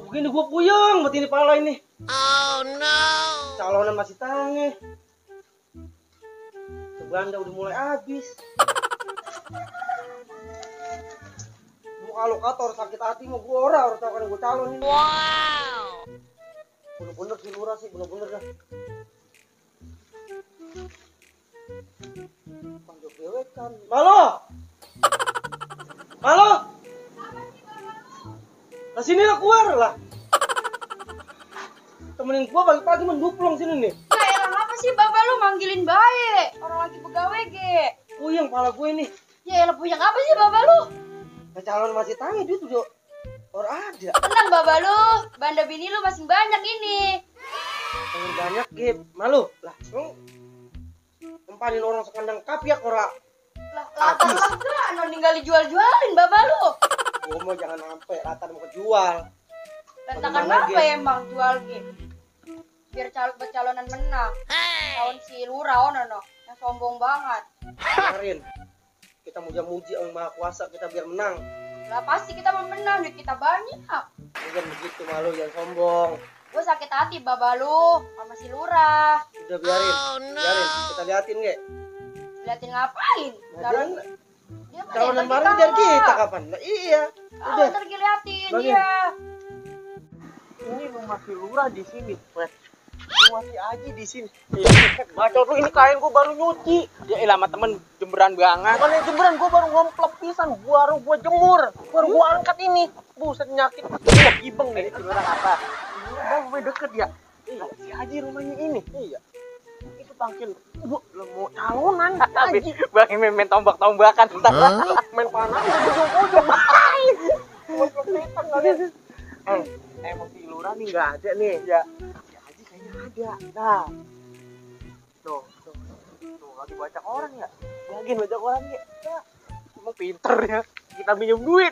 begini gue puyeng buat ini pala ini. Oh no. Calonan masih tange. Belanda udah mulai habis. Muka lo kotor sakit hati mau gue orang tau kan gue calon ini. Wow. Bener-bener si lurah sih bener-bener dah. Panjok dewek kan. Malo. Halo. Nah sini lah keluar lah. Temenin gua pagi-pagi menduplong sini nih. Ya elang apa sih bapak lu manggilin baik? Orang lagi pegawai ge. Puyeng pala gue nih. Ya elang puyeng apa sih bapak lu? Nah, calon masih tanya dia tuh orang ada. Tenang bapak lu, banda bini lu masih banyak ini. Yang banyak Gip. Malu lah. Lu empanin orang sekandang kapiak ora. Lah enggak, anu ninggal dijual-jualin bapak lu. Gua mau jangan sampai rata mau kejual. Tantangan apa emang jual ge? Biar calonan menang. Tahun si Lurah ono no, yang sombong banget. Kemarin kita muja-muji sama Maha Kuasa kita biar menang. Lah pasti kita mau menang, duit kita banyak. Bukan begitu Malu jangan sombong. Gue sakit hati bapak lu sama si Lurah. Udah biarin. Oh, no. Biarin kita liatin ge. Liatin ngapain? Nah, Dia mah calonan ntar baru dan kita kapan? Nah, iya. Oh, ntar liatin Bagian. dia. Ini lu masih lurah di sini, Fred. Lu masih aji di sini. Bacot lu ini kain gua baru nyuci. Ya elah sama temen jemberan banget. Bukan yang jemberan, gua baru ngomplok pisan, baru gua jemur. Baru gua angkat ini. Buset nyakit. Gua ibeng nih. Ini jemberan apa? Udah rumah deket ya. Iya, si Haji rumahnya ini. Iya. Itu tangkil. Lu mau calonan Tapi Haji. bang main tombak-tombakan. Main panah di ujung-ujung. Ngomplok pisan kalian. Emang si lurah nih nggak ada nih. Ya. Si Haji kayaknya ada. Nah. Tuh, lagi baca orang ya. Lagi baca orang ya. Nah, Emang pinter ya. Kita minjem duit.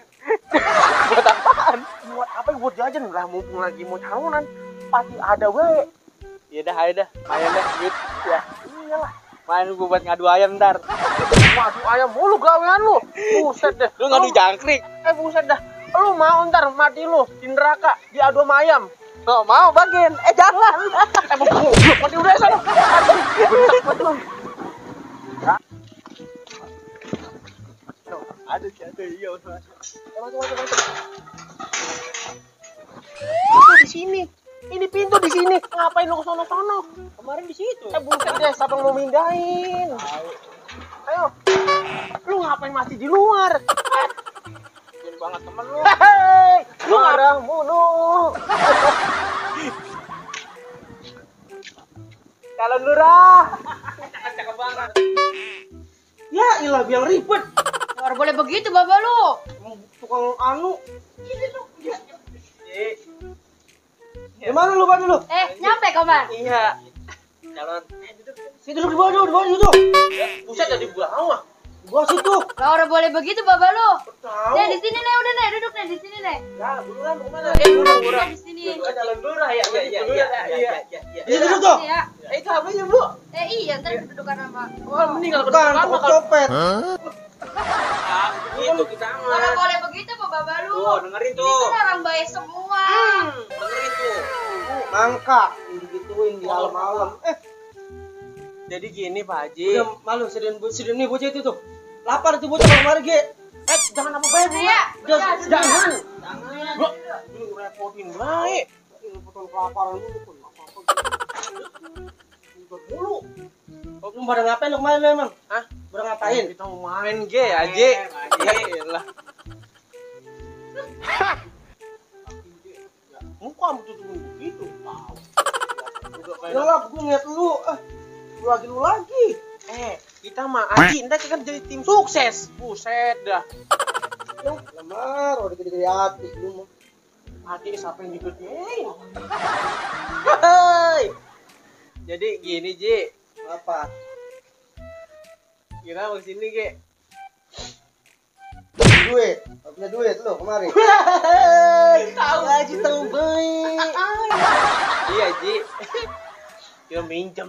Buat apaan? buat apa buat jajan lah mumpung lagi mau calonan. Pasti ada we. Ya dah, ayo dah. Main dah duit. Ya. Iyalah. Main gua buat ngadu ayam ntar. Waduh ayam mulu gawean lu. Buset deh. Lu ngadu jangkrik. Buset dah. Lu mau ntar mati lu di neraka diadu sama ayam. Oh, mau bagian. Jangan. Emang goblok mati udah sana. Aduh, bentak betul. Ada sih, ada. Iya, udah. Coba. Itu di sini. Ini pintu di sini. Ngapain lu ke sono-sono? Kemarin di situ. Buset deh, siapa yang mau mindahin? Ayo. Lu ngapain masih di luar? Bikin banget temen lu. Hei, lu marah mulu. Kalau lurah. Cakep banget. Ya ilah biang ribet. Nggak boleh begitu bapak lu. Tukang anu. Gimana lu kan lu? Nyampe kapan? Iya. Calon. Situ duduk di bawah duduk. Buset jadi bawah. Gua situ. Lah orang boleh begitu bapak lu. Tahu. Nih di sini nih udah nih duduk nih di sini nih. Ya, buruan mau kemana? Buruan di sini. Calon lurah ya. Iya. Iya duduk tuh. Ya. Itu HP-nya, Bu. Iya ntar dudukan sama. Oh, meninggal kedudukan sama copet. Itu kita Orang boleh begitu apa bapak lu? Tuh, dengerin Ini tuh. kan orang baik semua. Dengerin tuh. Mangka digituin di malam-malam. Jadi gini Pak Haji. Udah malu sedih nih bocah itu tuh. Lapar tuh bocah kemarin ge. Jangan apa baik, Bu. Iya. Jangan. Gua lu repotin baik. Potong kelaparan dulu pun apa-apa. Ribet mulu. Lu pada ngapain lu kemarin emang? Hah? Pada ngapain? Kita mau main G, Haji. Iya lah. Muka tuh begitu. Tahu. Udah lah, gue ngeliat lu. Lu lagi. Kita mah Haji, ntar kita jadi tim sukses. Buset dah. Lemar, udah gede-gede hati lu mah. Haji siapa yang digedein? Hei. Jadi gini, Ji. Apa? Kita mau kesini, Ge. Duit, punya duit lu kemarin. Tahu Haji tahu baik. Iya, Ji. Kita minjem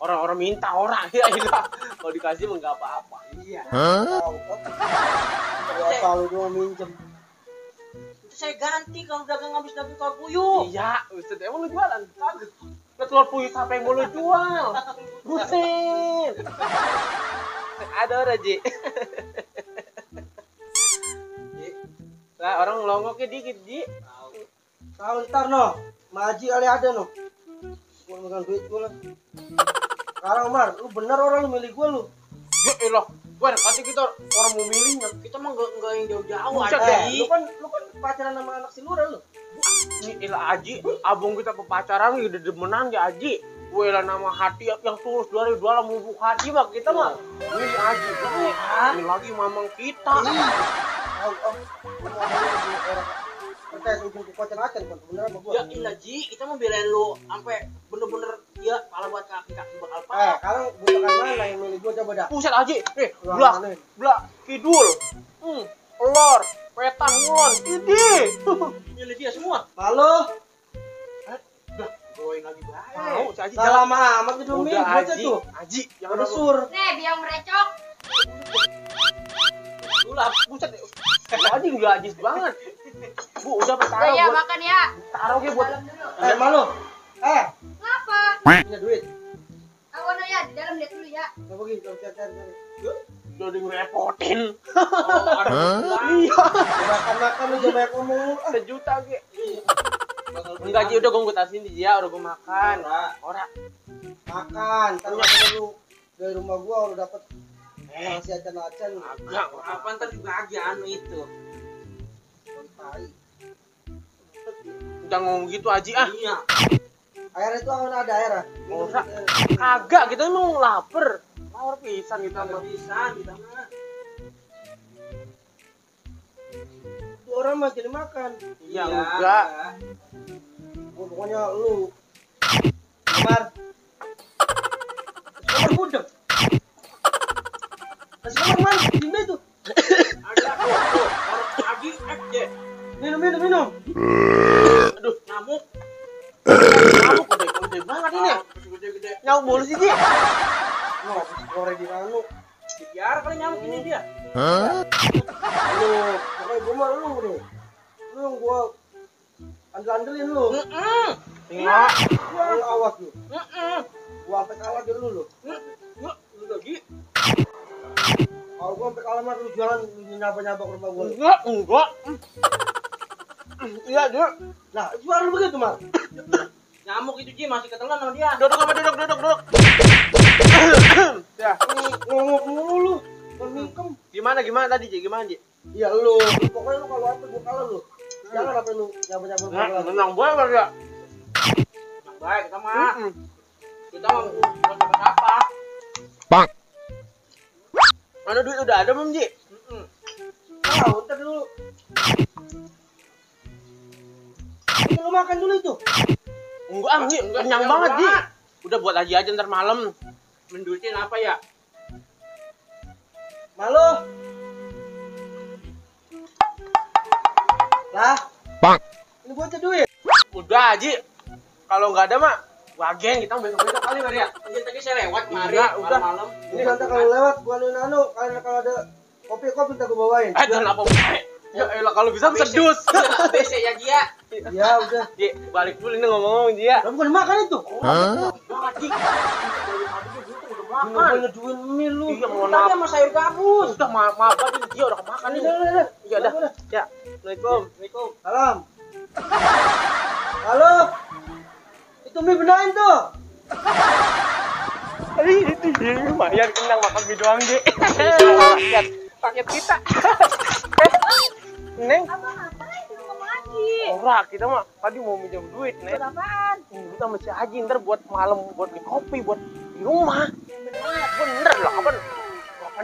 orang minta orang. Ya iya. Kalau dikasih mah enggak apa-apa. Iya. Tahu kan? Biasa lu cuma minjem. saya ganti kalau dagang habis daging telur puyuh. Iya, Ustaz, emang lu jualan? Kagak. Telur puyuh siapa yang mau lu jual? Buset. Ada orang, Ji. Lah, orang ngelongoknya dikit, Ji. Tahu ntar no, Maji kali ada no. Gua megang duit gua lah. Sekarang Mar, lu bener orang lu milih gua lu. Ya elah, gua nanti kita orang mau milihnya. Kita mah enggak yang jauh-jauh Buset ada. deh. Lu kan pacaran sama anak si Lura lu. Ini elah Aji, abang kita pepacaran udah demenan ya Aji. Gue lah nama hati yang tulus dari dalam lubuk hati mah kita mah. Ini Aji, ini lagi mamang kita. Percaya ujung kocak-kocak kan bener apa gua? Ya ilah Ji, kita mau belain lu sampai bener-bener dia pala buat kaki bakal patah. Kalau bukan mana yang milih gua coba dah. Buset Aji, nih, belak, kidul, elor, wetan, ngulon, ini. Milih dia semua. Halo. Goin lagi baik. Mau, si Aji Salam amat itu Mi, udah bocah Aji, tuh. Aji, jangan Ada sur. Nih, biang merecok. sulap, buset. Aji udah Ajis banget. Bu, udah Udah taruh ya, buat makan ya. taruh gue buat Dalam dulu. Malu. Kenapa? Punya duit. Aku no ya, di dalam lihat dulu ya. Coba pergi, cari. udah ngerepotin. Iya. Makan-makan lu jangan banyak ngomong lu. Sejuta ge. Enggak Ji, udah gue tasin di dia, udah gue makan. Ora. Makan, ntar makan lu dari rumah gua udah dapet nasi acan-acan. Agak. Apa ntar dibagi anu itu. Tai. Udah ngomong gitu Aji ah. Iya. Air itu ada air ah. Ora. Kagak, kita emang lapar. Lapar pisan kita Tambah mah. bisa kita mah. Tuh orang mah jadi makan. Iya, enggak. Gua pokoknya lu. Kamar. Kamar budek. Kasih kamar mana? Di itu. Ada tuh. Orang Agi FJ. Minum. Aduh, Nyamuk. nyamuk gede banget ini. Gede-gede. Nyamuk mulu sih Ji. Noh, goreng di mana lu? Biar kali nyamuk ini dia. Lu, pokoknya gua mah lu deh. Lu yang gua andel-andelin lu. Enggak. Lu awas lu. Gua sampai kalah dari lu. Lu lagi. Kalau gua sampai kalah mah lu jangan nyaba-nyaba ke rumah gua. Enggak. Iya, Dek. Nah, jual lu begitu, Mar. Nyamuk itu Ji masih ketelan sama dia. Duduk apa duduk. Ya, Ngomong mulu lu. Mingkem. gimana tadi Ji? Gimana Ji? Iya lu. Pokoknya lu kalau apa gua kalah lu. Jangan apa lu nyaba-nyaba ke rumah gua. Menang banget ya. Baik kita mah. Kita mau buat apa? Mana duit udah ada belum Ji? Tahu, ntar dulu. Ini lu makan dulu itu. Enggak, Ji. Kenyang banget Ji. enggak. Udah buat aja ntar malam. Menduitin apa ya? Malu. Lah. Ini gua duit. Udah Ji. Kalau nggak ada mah wagen kita besok-besok kali Maria. Iya tadi saya lewat kemarin Enggak, udah. malam-malam. Ini nanti kalau lewat gua anu kalau ada kopi ntar gua bawain. Dan apa baik? Ya elah kalau bisa sedus. ABC ya dia. Ya udah. Ji, balik dulu ini ngomong-ngomong Ji ya. Lah bukan makan itu. Banget Ji. Lu gua ngeduin mie lu. Iya, mohon Tadi maaf. sama sayur gabus. Udah maaf aja dia udah kemakan nih. Iya dah. Ya. Assalamualaikum. Salam. Halo. Itu mie benain tuh. Lumayan kenyang makan mie doang Ji. Paket kita. Neng, Abang ngapain ke rumah Haji? ora kita mah tadi mau minjem duit, Neng. Buat apaan? Kita sama si Haji ntar buat malam buat beli kopi buat di rumah. Bener lah, kapan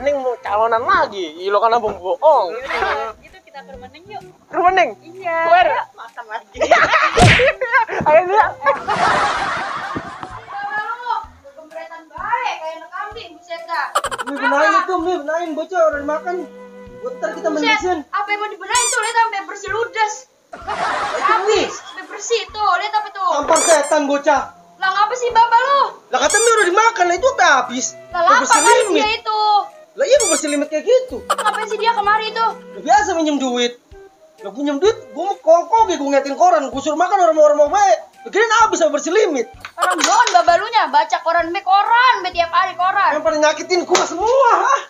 Neng mau calonan lagi? Ilo kan abang bohong. Itu kita ke rumah Neng yuk. Rumah Neng? Iya. Where? Makan lagi. Ayo lihat. Kegembretan baik kayak anak kambing buset dah. Mie benain itu, mie benain bocah udah dimakan. Buat ntar kita Buset, mendesain. apa yang mau dibenain tuh? Lihat sampai bersih ludas. Habis, sampai bersih tuh. Lihat apa tuh? Tampar setan bocah. Lah ngapa sih bapak lu? Lah kata mie udah dimakan, lah itu apa habis? Lah lapar Bersih kali limit. dia itu. Lah iya bersih limit kayak gitu. Ngapain sih dia kemari itu? Udah biasa minjem duit. Gak pinjam duit, gue mau kongkong gue ngeliatin koran, gue suruh makan orang mau baik. Kirain apa bisa berselimit? Orang doang babalunya baca koran be tiap hari koran. Yang pada nyakitin gua semua, ah.